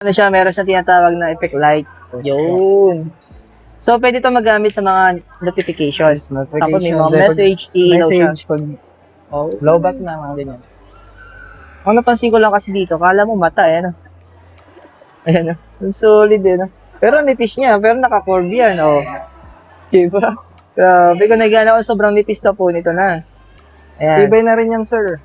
Ano siya, meron siyang tinatawag na effect light. Yun. So, pwede ito magamit sa mga notifications. Tapos may mga message, i-ilaw siya. Message pag Oh. low back na, mga ganyan. Ang napansin ko lang kasi dito, kala mo mata, no? Ayan, no? Ang solid, no? Pero nipis niya, pero naka-curve yan, oh. Diba? Grabe, kung nagana ako, sobrang nipis na po nito na. Ayan. Tibay na rin yan, sir.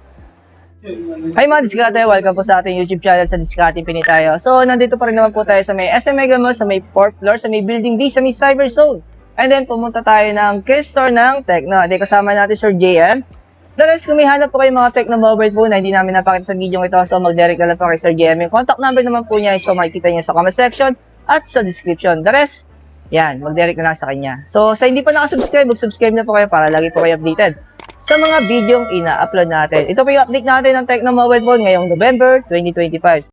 Hi mga Diskarte, welcome po sa ating YouTube channel sa Diskarte Pini tayo. So, nandito pa rin naman po tayo sa may SM Mega Mall, sa may 4th floor, sa may Building D, sa may Cyber Zone. And then, pumunta tayo ng case store ng Tecno. Then, kasama natin Sir JM. The rest, kung may hanap po kayo mga Tecno mobile phone na hindi namin napakita sa video ito, so mag-direct na lang po kay Sir JM. Yung contact number naman po niya, so makikita niyo sa comment section at sa description. The rest, yan, mag-direct na lang sa kanya. So, sa hindi pa nakasubscribe, mag-subscribe na po kayo para lagi po kayo updated sa mga videong ina-upload natin. Ito po yung update natin ng Tecno mobile phone ngayong November 2025.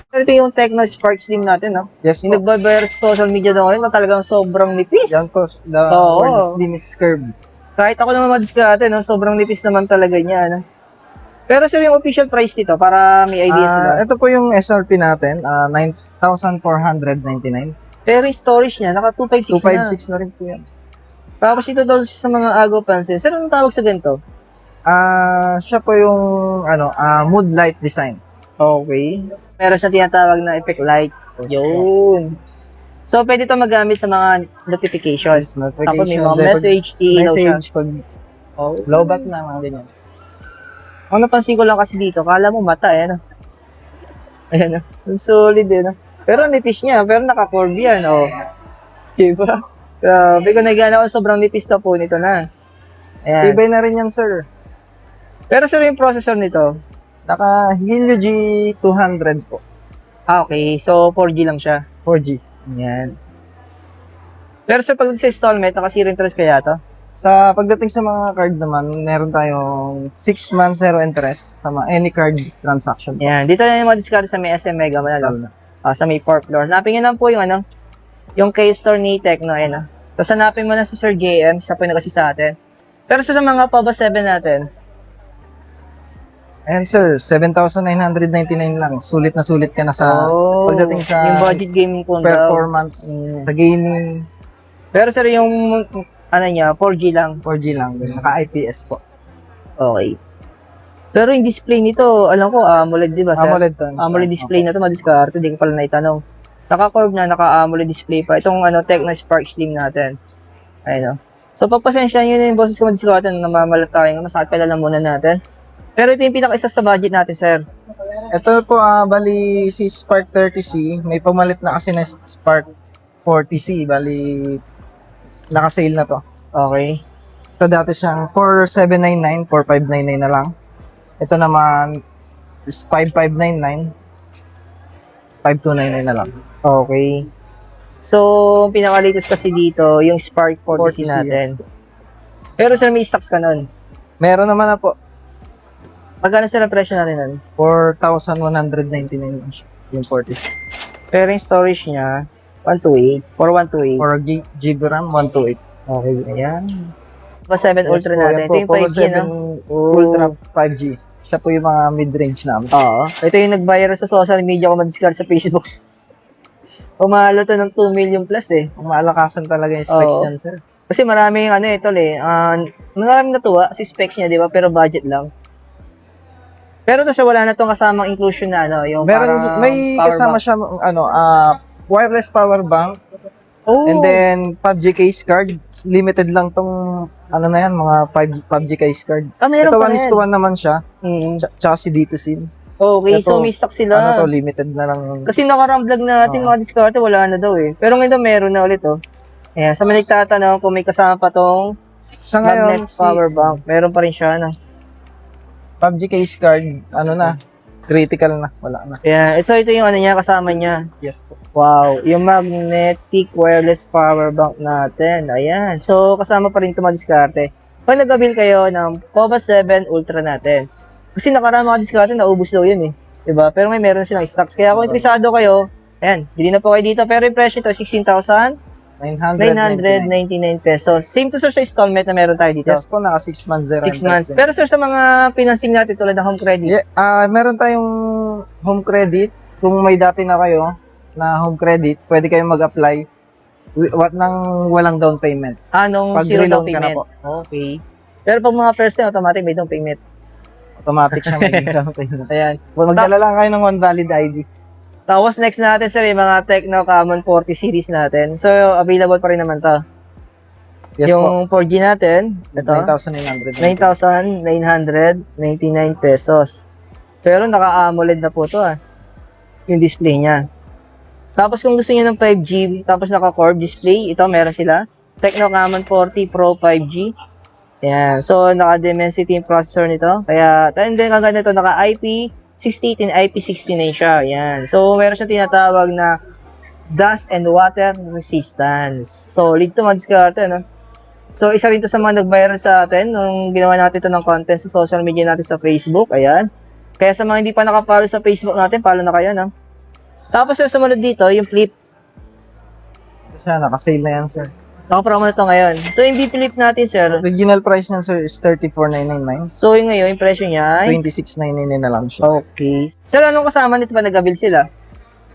So, ito yung Tecno Spark Slim natin, no? Yes Yung po. nagbabayar sa social media na ngayon na talagang sobrang nipis. Yan po, the Oo. world's slimmest curve. Kahit ako naman madiskarte, no? Sobrang nipis naman talaga niya, no? Pero sir, yung official price dito, para may idea sila. Ito po yung SRP natin, 9,499. Pero yung storage niya, naka 256 na. 256 na rin po yan. Tapos ito daw sa mga Ago Pansin. Sir, anong tawag sa ganito? Siya po yung mood light design. Okay. Meron siyang tinatawag na effect light. Yun. So, pwede ito magamit sa mga notifications. Tapos may mga message, i-ilaw siya. Message pag Oh. low back na, mga ganyan. Ang napansin ko lang kasi dito, kala mo mata, no? Ayan, no? Ang solid, no? Pero nipis niya, pero naka-curve yan, oh. Diba? Grabe, kung nagana ako, sobrang nipis na po nito na. Ayan. Tibay na rin yan, sir. Pero sir, yung processor nito, Naka Helio G200 po. okay. So, 4G lang siya. 4G. Ayan. Pero sir, pag sa installment, naka 0 interest kaya to? Sa pagdating sa mga card naman, meron tayong 6 months zero interest sa any card transaction. Ayan. Dito na yung mga discard sa may SM Mega Mall, Install no? na. Sa may 4th floor. Hanapin nyo lang po yung yung K-Store ni Tecno, ayan, Tapos hanapin mo na si Sir JM, siya po yung nag-assist sa atin. Pero sa mga POVA 7 natin, Ayan sir, 7,999 lang. Sulit na sulit ka na sa pagdating sa yung budget gaming phone daw. performance, sa gaming, Pero sir, yung niya, 4G lang. 4G lang. Naka-IPS po. Okay. Pero yung display nito, alam ko, AMOLED, di ba sir? AMOLED to. AMOLED display na to, madiskarte, di ko pala naitanong. Naka-curve na, naka-AMOLED display pa. Itong Tecno Spark Slim natin. Ayun, So, pagpasensya nyo na yung boses ko madiskarte, namamalat tayo, masakit pala lang muna natin. Pero ito yung pinaka-isa sa budget natin, sir. Ito po, bali si Spark 30C, may pumalit na kasi na Spark 40C, bali naka-sale na to. Okay. Ito dati siyang 4,799, 4,599 na lang. Ito naman is 5,599, 5,299 na lang. Okay. So, pinaka-latest kasi dito, yung Spark 40C natin. yes. Pero sir, may stocks ka nun. Meron naman na po, Magkano sir ang presyo natin nun? 4,199 lang siya, yung 40C. Pero yung storage niya, 128. 4128. 4 GB RAM, 128. Okay, ayan. Pa 7 Ultra natin. Ito yung 5G, no? Ultra 5G. Siya po yung mga mid-range namin. Oo. Ito yung nag-viral sa social media ko ma-discard sa Facebook. Umalo to ng 2 million plus eh. Umalakasan talaga yung specs Oo. yan, sir. Kasi maraming maraming natuwa si specs niya, di ba? Pero budget lang. Pero ito siya, wala na itong kasamang inclusion na yung parang May power kasama bank. siya, wireless power bank, Oh. and then PUBG case card. Limited lang tong, mga PUBG case card. Meron Ito pa 1:1 naman siya, Mm. tsaka si Dito SIM. Okay, Ito, so may stock sila. limited na lang. Kasi nakaramblog natin mga diskarte, wala na daw eh. Pero ngayon meron na ulit Ayan, sa mga nagtatanong kung may kasama pa tong Sa ngayon, magnet power bank, meron pa rin siya PUBG case card, critical na, wala na. Yeah, so ito yung niya, kasama niya. Yes po. Wow, yung magnetic wireless power bank natin. Ayan. So, kasama pa rin ito mga diskarte. Pag nag-avail kayo ng POVA 7 Ultra natin. Kasi nakaraan mga diskarte, naubos daw yun eh. Diba? Pero may meron silang stocks. Kaya kung interesado kayo, ayan, bili na po kayo dito. Pero yung presyo ito, 16,999. 999 pesos. Same to sir sa installment na meron tayo dito. Yes po, naka 6 months 0 6 months. Pero sir, sa mga financing natin tulad ng home credit, meron tayong home credit. Kung may dati na kayo na home credit, pwede kayong mag-apply nang walang down payment. anong Pag zero down reloan ka na payment? po. Okay. Pero pag mga first time, automatic may down payment. Automatic siya may down payment. Ayan. Magdala lang kayo ng one valid ID. Tapos next natin sir, yung mga Tecno Common 40 series natin. So, available pa rin naman to. Yes po. Yung 4G natin, ito, 9,900. 9,999 pesos. Pero naka-AMOLED na po to yung display niya. Tapos kung gusto niyo ng 5G, tapos naka-curved display, ito meron sila. Tecno Common 40 Pro 5G. Yan. So, naka-Dimensity yung processor nito. Kaya, and then kaganda ito, naka-IP68 and IP69 siya. Yan. So, meron siyang tinatawag na dust and water resistance. Solid to madiskarte, no? So, isa rin to sa mga nag-viral sa atin nung ginawa natin ito ng content sa social media natin sa Facebook. Ayan. Kaya sa mga hindi pa naka-follow sa Facebook natin, follow na kayo, no? Tapos, yung sumunod dito, yung flip. Siya, naka-sale na yan, sir. Naka-promo na to ngayon. So, yung B-flip natin, sir. Original price niyan, sir, is 34,999. So, yung ngayon, yung presyo niya ay 26,999 na lang siya. okay. Sir, anong kasama nito pa nag-avail sila?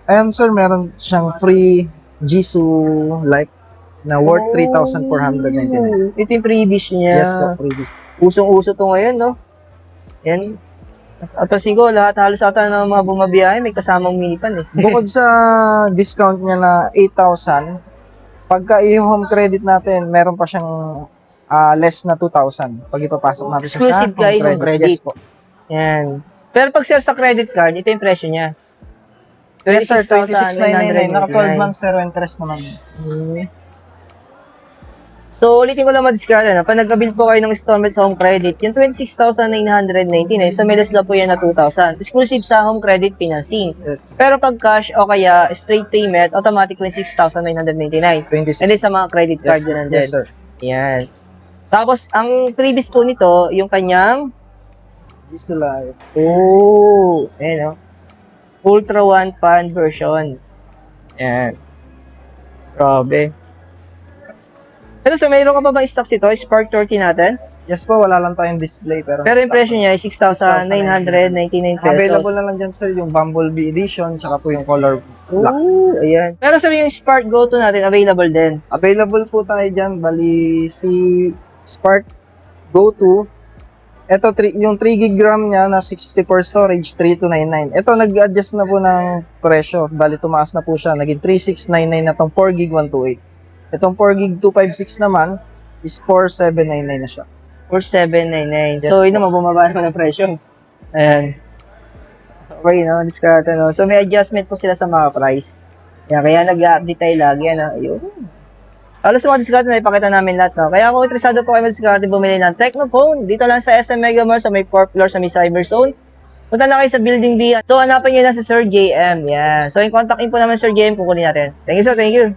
Ayan, sir, meron siyang free Jisoo Life na worth 3,499. Ito yung previous niya. Yes po, free. Usong-uso to ngayon, no? Yan. At pasin ko, lahat halos ata ng mga bumabiyahe, may kasamang minipan eh. Bukod sa discount niya na 8,000, pagka i-home credit natin, meron pa siyang less na 2,000 pag ipapasok natin Exclusive sa kay home credit. Yes po. Yan. Pero pag sir sa credit card, ito yung presyo niya. Yes sir, 26,999. Naka 12 26,999. months zero interest naman. So, ulitin ko lang madiskarte, no? Pag nagka-bill po kayo ng installment sa home credit, yung 26,999, so may less na po yan na 2,000. Exclusive sa home credit financing. Yes. Pero pag cash o kaya straight payment, automatic 26,999. 26. And then sa mga credit card din nandun. Yes sir. Yan. Tapos, ang previous po nito, yung kanyang, Jisoo Life. ayan o, Ultra One Pan version. Yan. Grabe. Pero so, mayroon ka pa ba stocks ito? Spark 30 natin? Yes po, wala lang tayong display. Pero Pero yung presyo niya ay 6,999 pesos. available na lang dyan sir yung Bumblebee Edition tsaka po yung color black. Ayan. Pero sir, yung Spark Go 2 natin, available din. Available po tayo dyan. Bali, si Spark Go 2. Ito, yung 3 gig RAM niya na 64 storage, 3299. Ito, nag-adjust na po ng presyo. Bali, tumaas na po siya. Naging 3699 na tong 4 gig 128. Itong 4 gig 256 naman is 4799 na siya. 4,799. Yes, So, yun naman, bumaba naman ang presyo. Ayan. Okay, no? Discard, no? So, may adjustment po sila sa mga price. Kaya nag-update tayo lagi. Ayun. Alos sa mga discard na ipakita namin lahat, no? Kaya kung interesado po kayo mag-discard, bumili ng Tecnophone, dito lang sa SM Mega Mall, sa may 4th floor, sa may Cyber Zone. Punta na kayo sa Building B. So, hanapin nyo na si Sir JM. Yan. So, yung contact info naman Sir JM, kukunin natin. Thank you, sir. Thank you.